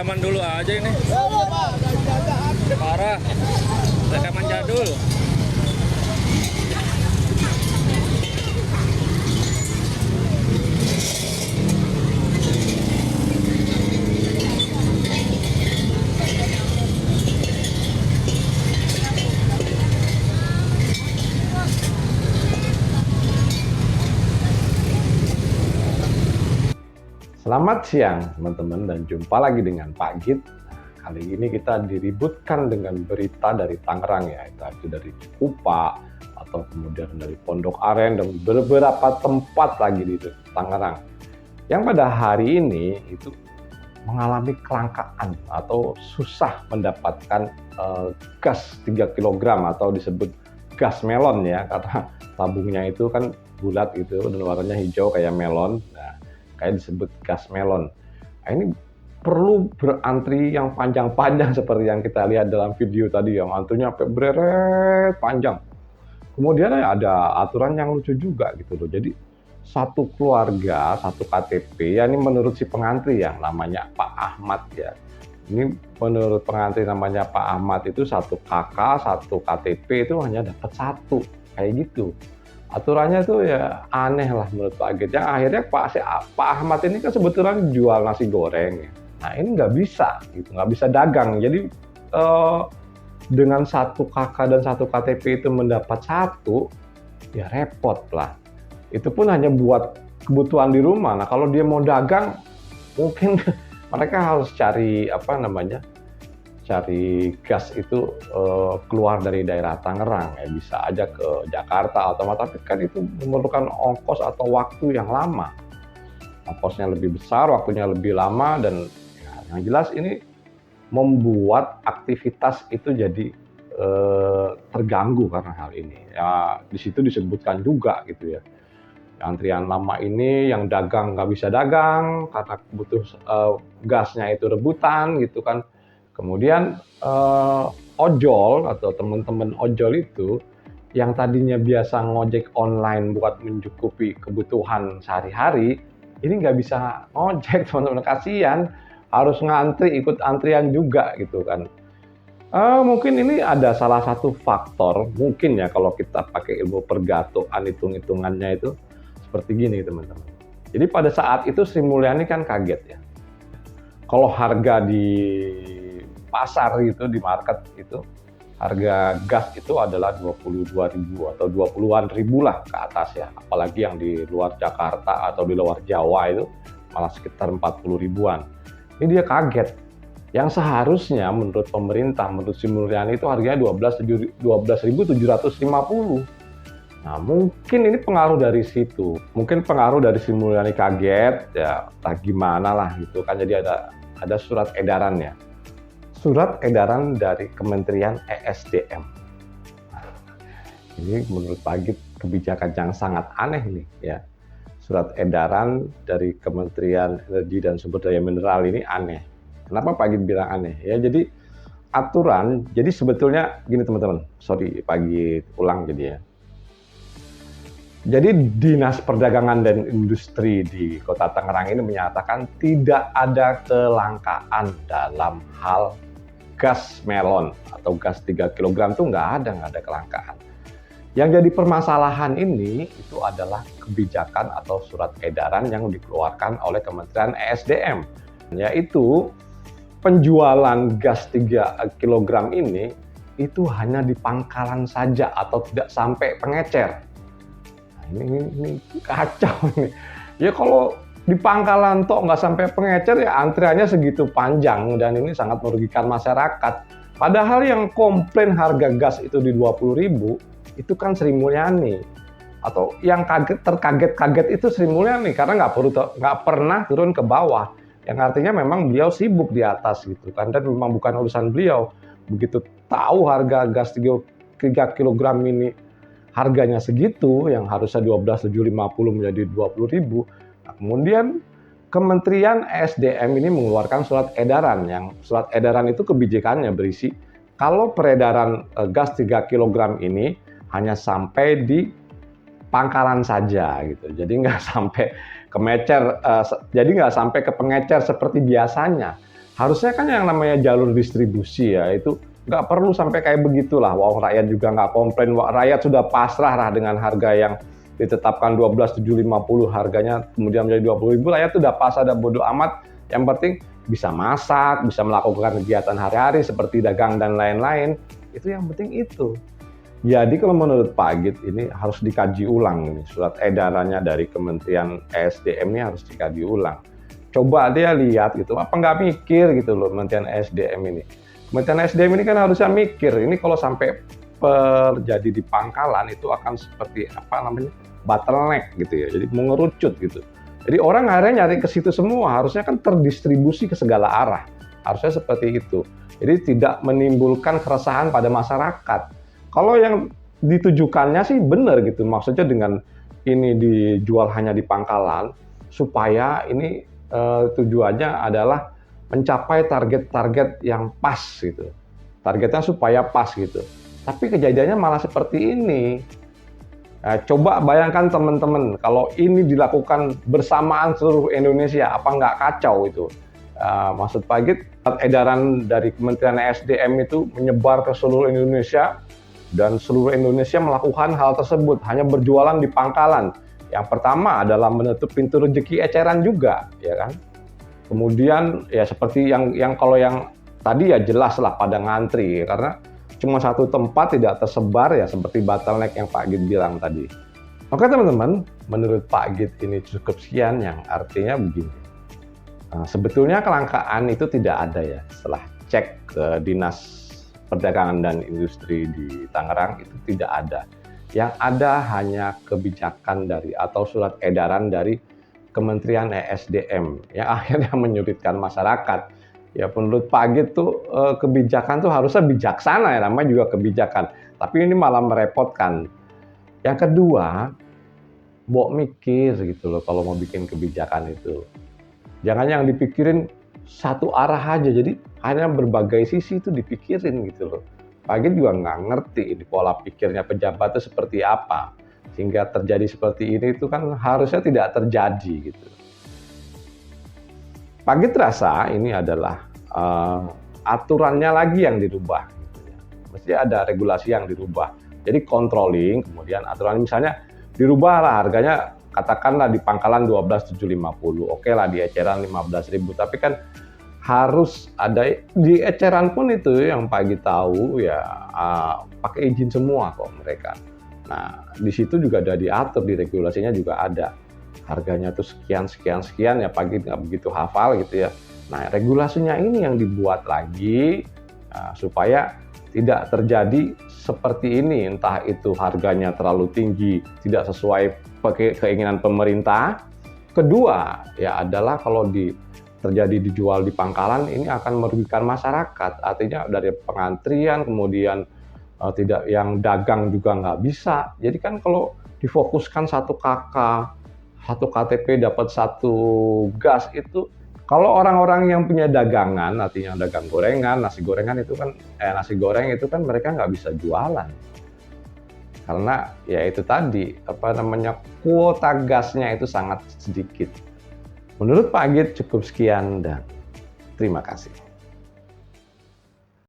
zaman dulu aja ini. Parah. Rekaman jadul. Selamat siang teman-teman dan jumpa lagi dengan Pak Git. Kali ini kita diributkan dengan berita dari Tangerang ya, itu dari Cikupa atau kemudian dari Pondok Aren dan beberapa tempat lagi di Tangerang. Yang pada hari ini itu mengalami kelangkaan atau susah mendapatkan gas 3 kg atau disebut gas melon ya, karena tabungnya itu kan bulat gitu dan warnanya hijau kayak melon. Nah, kayak disebut gas melon. Nah, ini perlu berantri yang panjang-panjang seperti yang kita lihat dalam video tadi, yang antrinya sampai bereret panjang. Kemudian ada aturan yang lucu juga gitu loh. Jadi satu keluarga, satu KTP, ya ini menurut si pengantri yang namanya Pak Ahmad ya. Ini menurut pengantri namanya Pak Ahmad itu satu kakak, satu KTP itu hanya dapat satu, kayak gitu. Aturannya tuh ya aneh lah menurut Pak Git. Yang akhirnya Pak Ahmad ini kan sebetulnya jual nasi goreng ya. Nah ini nggak bisa, gitu, nggak bisa dagang. Jadi dengan satu kakak dan satu KTP itu mendapat satu, ya repot lah. Itu pun hanya buat kebutuhan di rumah. Nah kalau dia mau dagang, mungkin mereka harus cari cari gas itu keluar dari daerah Tangerang ya, bisa aja ke Jakarta tapi kan itu memerlukan ongkos atau waktu yang lama, ongkosnya lebih besar, waktunya lebih lama, dan ya, yang jelas ini membuat aktivitas itu jadi terganggu karena hal ini ya. Di situ disebutkan juga gitu ya, antrian lama ini yang dagang nggak bisa dagang karena butuh gasnya itu rebutan gitu kan. Kemudian ojol atau teman-teman ojol itu yang tadinya biasa ngojek online buat mencukupi kebutuhan sehari-hari, ini nggak bisa ngojek teman-teman, kasihan harus ngantri, ikut antrian juga gitu kan. Mungkin ini ada salah satu faktor, mungkin ya kalau kita pakai ilmu pergatuan, hitung-hitungannya itu seperti gini teman-teman. Jadi pada saat itu Sri Mulyani kan kaget ya. Kalau harga di pasar itu, di market itu, harga gas itu adalah 22.000 atau 20-an ribu lah ke atas ya. Apalagi yang di luar Jakarta atau di luar Jawa itu malah sekitar 40 ribuan. Ini dia kaget. Yang seharusnya menurut pemerintah, menurut Sri Mulyani itu harganya 12.750. Nah, mungkin ini pengaruh dari situ. Mungkin pengaruh dari Sri Mulyani kaget, ya entah gimana lah gitu kan. Jadi ada surat edarannya. Surat edaran dari Kementerian ESDM. Ini menurut Pak Git kebijakan yang sangat aneh nih ya. Surat edaran dari Kementerian Energi dan Sumber Daya Mineral ini aneh. Kenapa Pak Git bilang aneh? Ya jadi aturan, jadi sebetulnya gini teman-teman. Sorry Pak Git ulang jadi ya. Jadi Dinas Perdagangan dan Industri di Kota Tangerang ini menyatakan tidak ada kelangkaan dalam hal gas melon atau gas 3 kg itu nggak ada kelangkaan. Yang jadi permasalahan ini itu adalah kebijakan atau surat edaran yang dikeluarkan oleh Kementerian ESDM, yaitu penjualan gas 3 kg ini itu hanya di pangkalan saja atau tidak sampai pengecer. Nah, ini kacau ini. Ya kalau di pangkalan toh nggak sampai pengecer ya antriannya segitu panjang dan ini sangat merugikan masyarakat. Padahal yang komplain harga gas itu di 20.000 itu kan Sri Mulyani, atau yang terkaget-kaget itu Sri Mulyani karena nggak pernah turun ke bawah. Yang artinya memang beliau sibuk di atas gitu kan, dan memang bukan urusan beliau. Begitu tahu harga gas 3 kg ini harganya segitu, yang harusnya 12.750 menjadi 20.000. Nah, kemudian Kementerian ESDM ini mengeluarkan surat edaran, yang surat edaran itu kebijakannya berisi kalau peredaran gas 3 kg ini hanya sampai di pangkalan saja gitu. Jadi nggak sampai ke mecer, jadi nggak sampai ke pengecer seperti biasanya. Harusnya kan yang namanya jalur distribusi ya, itu nggak perlu sampai kayak begitulah. Wah, rakyat juga nggak komplain, wah, rakyat sudah pasrah lah dengan harga yang ditetapkan 12.750 harganya, kemudian menjadi 20.000, rakyat sudah pasrah dan bodo amat. Yang penting bisa masak, bisa melakukan kegiatan hari-hari seperti dagang dan lain-lain. Itu yang penting itu. Jadi kalau menurut Pak Agit ini harus dikaji ulang ini, surat edarannya dari Kementerian ESDM ini harus dikaji ulang. Coba dia lihat gitu, apa nggak mikir gitu loh Kementerian ESDM ini. Kementerian ESDM ini kan harusnya mikir, ini kalau sampai terjadi di pangkalan itu akan seperti apa namanya, bottleneck gitu ya, jadi mengerucut gitu. Jadi orang akhirnya nyari ke situ semua, harusnya kan terdistribusi ke segala arah, harusnya seperti itu. Jadi tidak menimbulkan keresahan pada masyarakat. Kalau yang ditujukannya sih benar gitu, maksudnya dengan ini dijual hanya di pangkalan, supaya ini tujuannya adalah mencapai target-target yang pas gitu. Targetnya supaya pas gitu. Tapi kejadiannya malah seperti ini. Coba bayangkan teman-teman, kalau ini dilakukan bersamaan seluruh Indonesia, apa nggak kacau itu? Maksud Pak Agit, edaran dari Kementerian ESDM itu menyebar ke seluruh Indonesia, dan seluruh Indonesia melakukan hal tersebut, hanya berjualan di pangkalan. Yang pertama adalah menutup pintu rezeki eceran juga, ya kan? Kemudian ya seperti yang kalau yang tadi ya jelas lah pada ngantri, karena cuma satu tempat tidak tersebar ya seperti bottleneck yang Pak Agit bilang tadi. Oke teman-teman, menurut Pak Agit ini cukup sekian, yang artinya begini. Sebetulnya kelangkaan itu tidak ada ya, setelah cek ke Dinas Perdagangan dan Industri di Tangerang itu tidak ada. Yang ada hanya kebijakan dari atau surat edaran dari Kementerian ESDM yang akhirnya menyulitkan masyarakat. Ya menurut Pak Agit tuh kebijakan tuh harusnya bijaksana ya, namanya juga kebijakan. Tapi ini malah merepotkan. Yang kedua, Mbok mikir gitu loh kalau mau bikin kebijakan itu. Jangan yang dipikirin satu arah aja, jadi hanya berbagai sisi itu dipikirin gitu loh. Pak Agit juga nggak ngerti ini pola pikirnya pejabat itu seperti apa, sehingga terjadi seperti ini itu kan harusnya tidak terjadi gitu. Pak Agit rasa ini adalah aturannya lagi yang dirubah gitu ya. Mesti ada regulasi yang dirubah. Jadi controlling, kemudian aturan misalnya dirubah lah harganya, katakanlah di pangkalan 12.750, oke lah di eceran 15.000, tapi kan harus ada di eceran pun itu yang Pak Agit tahu ya pakai izin semua kok mereka. Nah di situ juga ada diatur, di regulasinya juga ada harganya tuh sekian ya, Pak Agit nggak begitu hafal gitu ya. Nah regulasinya ini yang dibuat lagi supaya tidak terjadi seperti ini, entah itu harganya terlalu tinggi tidak sesuai keinginan pemerintah. Kedua ya adalah kalau terjadi dijual di pangkalan ini akan merugikan masyarakat, artinya dari pengantrian, kemudian tidak yang dagang juga nggak bisa. Jadi kan kalau difokuskan satu KK, satu KTP dapat satu gas itu, kalau orang-orang yang punya dagangan, artinya dagang gorengan, nasi gorengan itu kan nasi goreng itu kan mereka nggak bisa jualan. Karena ya itu tadi apa namanya, kuota gasnya itu sangat sedikit. Menurut Pak Agit cukup sekian dan terima kasih.